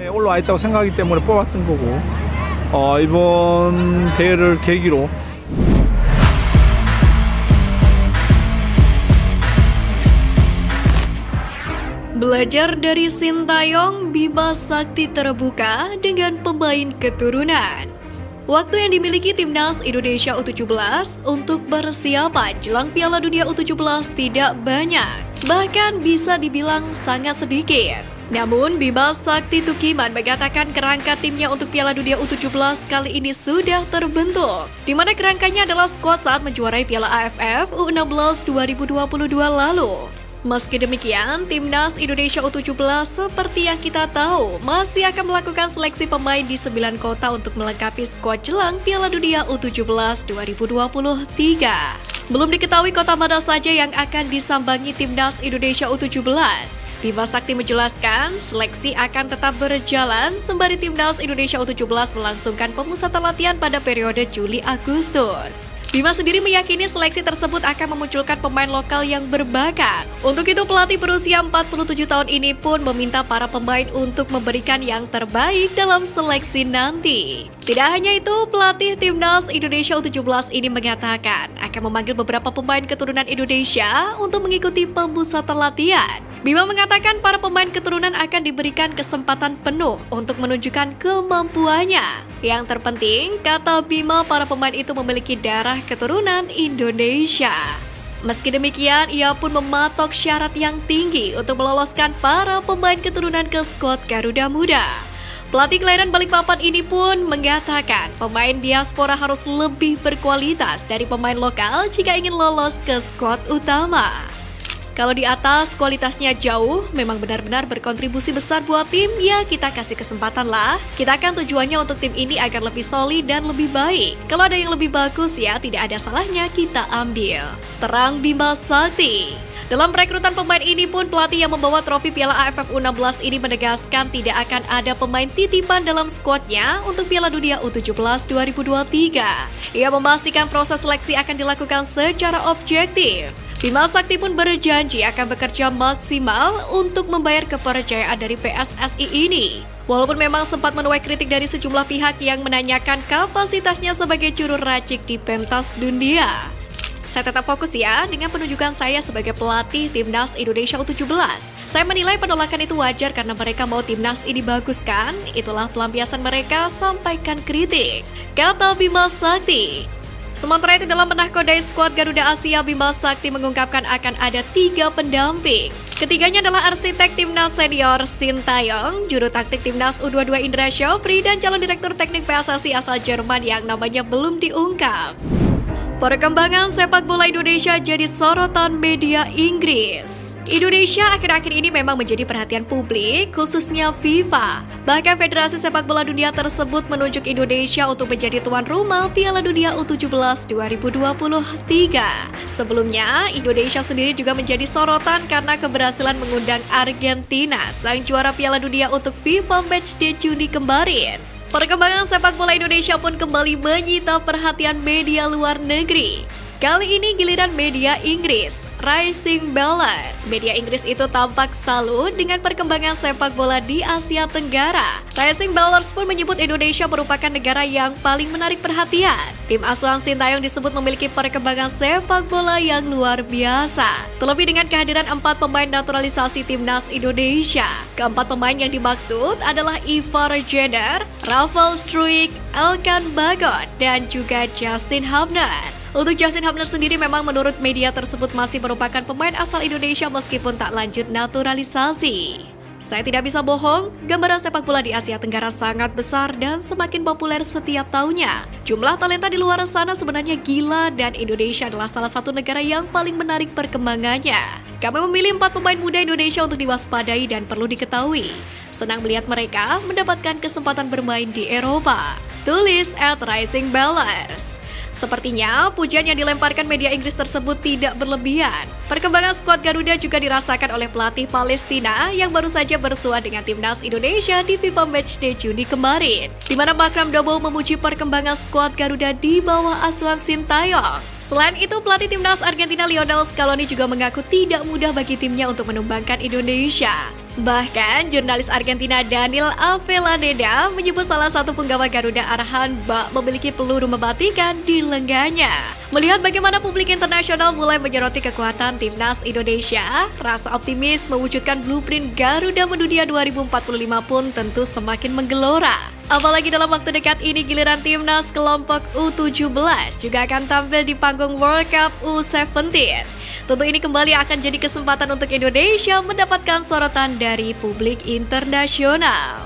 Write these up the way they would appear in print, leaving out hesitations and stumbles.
올라와 있다고 생각하기 때문에 뽑았던 거고 이번 대회를 계기로 Belajar dari Sintayong, Bima Sakti terbuka dengan pemain keturunan. Waktu yang dimiliki Timnas Indonesia U17 untuk persiapan jelang Piala Dunia U17 tidak banyak, bahkan bisa dibilang sangat sedikit. Namun Bima Sakti Tukiman mengatakan kerangka timnya untuk Piala Dunia U17 kali ini sudah terbentuk, di mana kerangkanya adalah skuad saat menjuarai Piala AFF U16 2022 lalu. Meski demikian, Timnas Indonesia U17 seperti yang kita tahu masih akan melakukan seleksi pemain di 9 kota untuk melengkapi skuad jelang Piala Dunia U17 2023. Belum diketahui kota mana saja yang akan disambangi Timnas Indonesia U17. Bima Sakti menjelaskan, seleksi akan tetap berjalan sembari Timnas Indonesia U17 melangsungkan pemusatan latihan pada periode Juli-Agustus. Bima sendiri meyakini seleksi tersebut akan memunculkan pemain lokal yang berbakat. Untuk itu, pelatih berusia 47 tahun ini pun meminta para pemain untuk memberikan yang terbaik dalam seleksi nanti. Tidak hanya itu, pelatih Timnas Indonesia U17 ini mengatakan akan memanggil beberapa pemain keturunan Indonesia untuk mengikuti pemusatan latihan. Bima mengatakan para pemain keturunan akan diberikan kesempatan penuh untuk menunjukkan kemampuannya. Yang terpenting, kata Bima, para pemain itu memiliki darah keturunan Indonesia. Meski demikian, ia pun mematok syarat yang tinggi untuk meloloskan para pemain keturunan ke skuad Garuda Muda. Pelatih kelahiran Balikpapan ini pun mengatakan pemain diaspora harus lebih berkualitas dari pemain lokal jika ingin lolos ke skuad utama. Kalau di atas kualitasnya jauh, memang benar-benar berkontribusi besar buat tim, ya kita kasih kesempatan lah. Kita kan tujuannya untuk tim ini agar lebih solid dan lebih baik. Kalau ada yang lebih bagus ya tidak ada salahnya kita ambil. Terang Bima Sakti. Dalam perekrutan pemain ini pun pelatih yang membawa trofi Piala AFF U16 ini menegaskan tidak akan ada pemain titipan dalam skuadnya untuk Piala Dunia U17 2023. Ia memastikan proses seleksi akan dilakukan secara objektif. Bima Sakti pun berjanji akan bekerja maksimal untuk membayar kepercayaan dari PSSI ini. Walaupun memang sempat menuai kritik dari sejumlah pihak yang menanyakan kapasitasnya sebagai juru racik di pentas dunia. Saya tetap fokus ya dengan penunjukan saya sebagai pelatih Timnas Indonesia U17. Saya menilai penolakan itu wajar karena mereka mau Timnas ini bagus kan? Itulah pelampiasan mereka, sampaikan kritik, kata Bima Sakti. Sementara itu dalam menahkodai skuad Garuda Asia, Bima Sakti mengungkapkan akan ada 3 pendamping. Ketiganya adalah arsitek Timnas senior Sintayong, juru taktik Timnas U22 Indra Syafri, dan calon direktur teknik PSSI asal Jerman yang namanya belum diungkap. Perkembangan sepak bola Indonesia jadi sorotan media Inggris. Indonesia akhir-akhir ini memang menjadi perhatian publik, khususnya FIFA. Bahkan Federasi Sepak Bola Dunia tersebut menunjuk Indonesia untuk menjadi tuan rumah Piala Dunia U17 2023. Sebelumnya, Indonesia sendiri juga menjadi sorotan karena keberhasilan mengundang Argentina, sang juara Piala Dunia untuk FIFA Matchday Juni kemarin. Perkembangan sepak bola Indonesia pun kembali menyita perhatian media luar negeri. Kali ini giliran media Inggris, Rising Bellr. Media Inggris itu tampak salut dengan perkembangan sepak bola di Asia Tenggara. Rising Bellr pun menyebut Indonesia merupakan negara yang paling menarik perhatian. Tim asuhan Sintayong disebut memiliki perkembangan sepak bola yang luar biasa. Terlebih dengan kehadiran 4 pemain naturalisasi Timnas Indonesia. Keempat pemain yang dimaksud adalah Ivar Jenner, Rafael Struijk, Elkan Bagot, dan juga Justin Hubner. Untuk Justin Hubner sendiri memang menurut media tersebut masih merupakan pemain asal Indonesia meskipun tak lanjut naturalisasi. Saya tidak bisa bohong, gambaran sepak bola di Asia Tenggara sangat besar dan semakin populer setiap tahunnya. Jumlah talenta di luar sana sebenarnya gila dan Indonesia adalah salah satu negara yang paling menarik perkembangannya. Kami memilih 4 pemain muda Indonesia untuk diwaspadai dan perlu diketahui. Senang melihat mereka mendapatkan kesempatan bermain di Eropa. Tulis @RisingBellers. Sepertinya pujian yang dilemparkan media Inggris tersebut tidak berlebihan. Perkembangan skuad Garuda juga dirasakan oleh pelatih Palestina yang baru saja bersua dengan Timnas Indonesia di FIFA Matchday Juni kemarin, di mana Makram Dobo memuji perkembangan skuad Garuda di bawah asuhan Sintayong. Selain itu, pelatih Timnas Argentina Lionel Scaloni juga mengaku tidak mudah bagi timnya untuk menumbangkan Indonesia. Bahkan, jurnalis Argentina Daniel Avellaneda menyebut salah satu penggawa Garuda Arhan bak memiliki peluru mematikan di lengannya. Melihat bagaimana publik internasional mulai menyoroti kekuatan timnas Indonesia, rasa optimis mewujudkan blueprint Garuda Mendunia 2045 pun tentu semakin menggelora. Apalagi dalam waktu dekat ini giliran timnas kelompok U17 juga akan tampil di panggung World Cup U17. Tentu ini kembali akan jadi kesempatan untuk Indonesia mendapatkan sorotan dari publik internasional.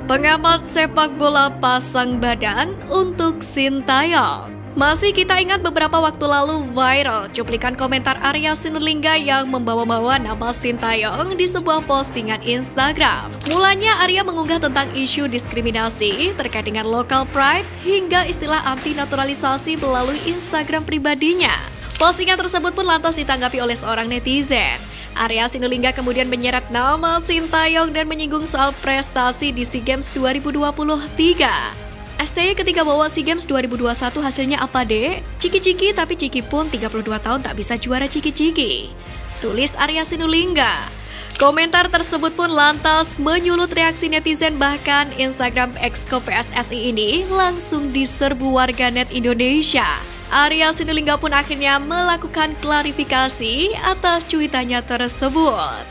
Pengamat sepak bola pasang badan untuk Sintayong. Masih kita ingat beberapa waktu lalu viral cuplikan komentar Arya Sinulinga yang membawa-bawa nama Sintayong di sebuah postingan Instagram. Mulanya Arya mengunggah tentang isu diskriminasi terkait dengan local pride hingga istilah anti-naturalisasi melalui Instagram pribadinya. Postingan tersebut pun lantas ditanggapi oleh seorang netizen. Arya Sinulinga kemudian menyeret nama Sintayong dan menyinggung soal prestasi di SEA Games 2023. STY ketika bawa SEA Games 2021 hasilnya apa dek? Ciki-ciki tapi Ciki pun 32 tahun tak bisa juara ciki-ciki. Tulis Arya Sinulinga. Komentar tersebut pun lantas menyulut reaksi netizen, bahkan Instagram Exco PSSI ini langsung diserbu warganet Indonesia. Arya Sinulinga pun akhirnya melakukan klarifikasi atas cuitannya tersebut.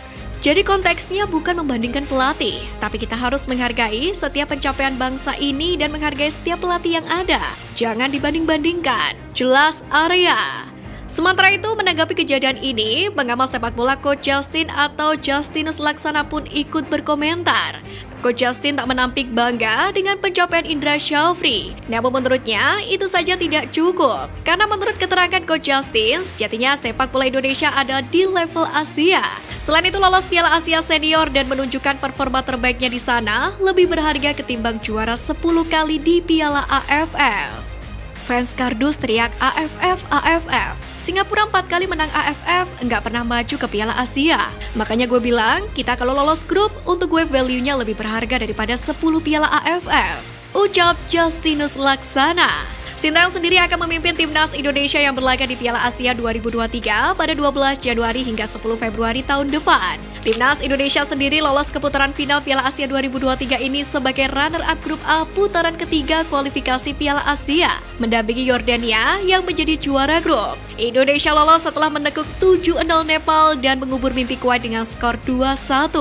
Jadi konteksnya bukan membandingkan pelatih, tapi kita harus menghargai setiap pencapaian bangsa ini dan menghargai setiap pelatih yang ada. Jangan dibanding-bandingkan. Jelas Arya. Sementara itu, menanggapi kejadian ini, pengamat sepak bola Coach Justin atau Justinus Laksana pun ikut berkomentar. Coach Justin tak menampik bangga dengan pencapaian Indra Syafri. Namun menurutnya, itu saja tidak cukup. Karena menurut keterangan Coach Justin, sejatinya sepak bola Indonesia ada di level Asia. Selain itu, lolos Piala Asia Senior dan menunjukkan performa terbaiknya di sana lebih berharga ketimbang juara 10 kali di Piala AFF. Fans kardus teriak AFF, AFF. Singapura 4 kali menang AFF, nggak pernah maju ke Piala Asia. Makanya gue bilang, kita kalau lolos grup, untuk gue value-nya lebih berharga daripada 10 Piala AFF. Ucap Justinus Laksana. Sintayong sendiri akan memimpin timnas Indonesia yang berlaga di Piala Asia 2023 pada 12 Januari hingga 10 Februari tahun depan. Timnas Indonesia sendiri lolos ke putaran final Piala Asia 2023 ini sebagai runner-up grup A putaran ketiga kualifikasi Piala Asia, mendampingi Yordania yang menjadi juara grup. Indonesia lolos setelah menekuk 7-0 Nepal dan mengubur mimpi kuat dengan skor 2-1.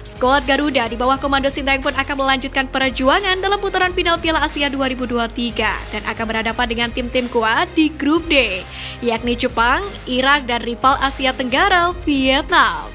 Skuad Garuda di bawah komando Sintayong pun akan melanjutkan perjuangan dalam putaran final Piala Asia 2023 dan akan berhadapan dengan tim-tim kuat di grup D, yakni Jepang, Irak, dan rival Asia Tenggara, Vietnam.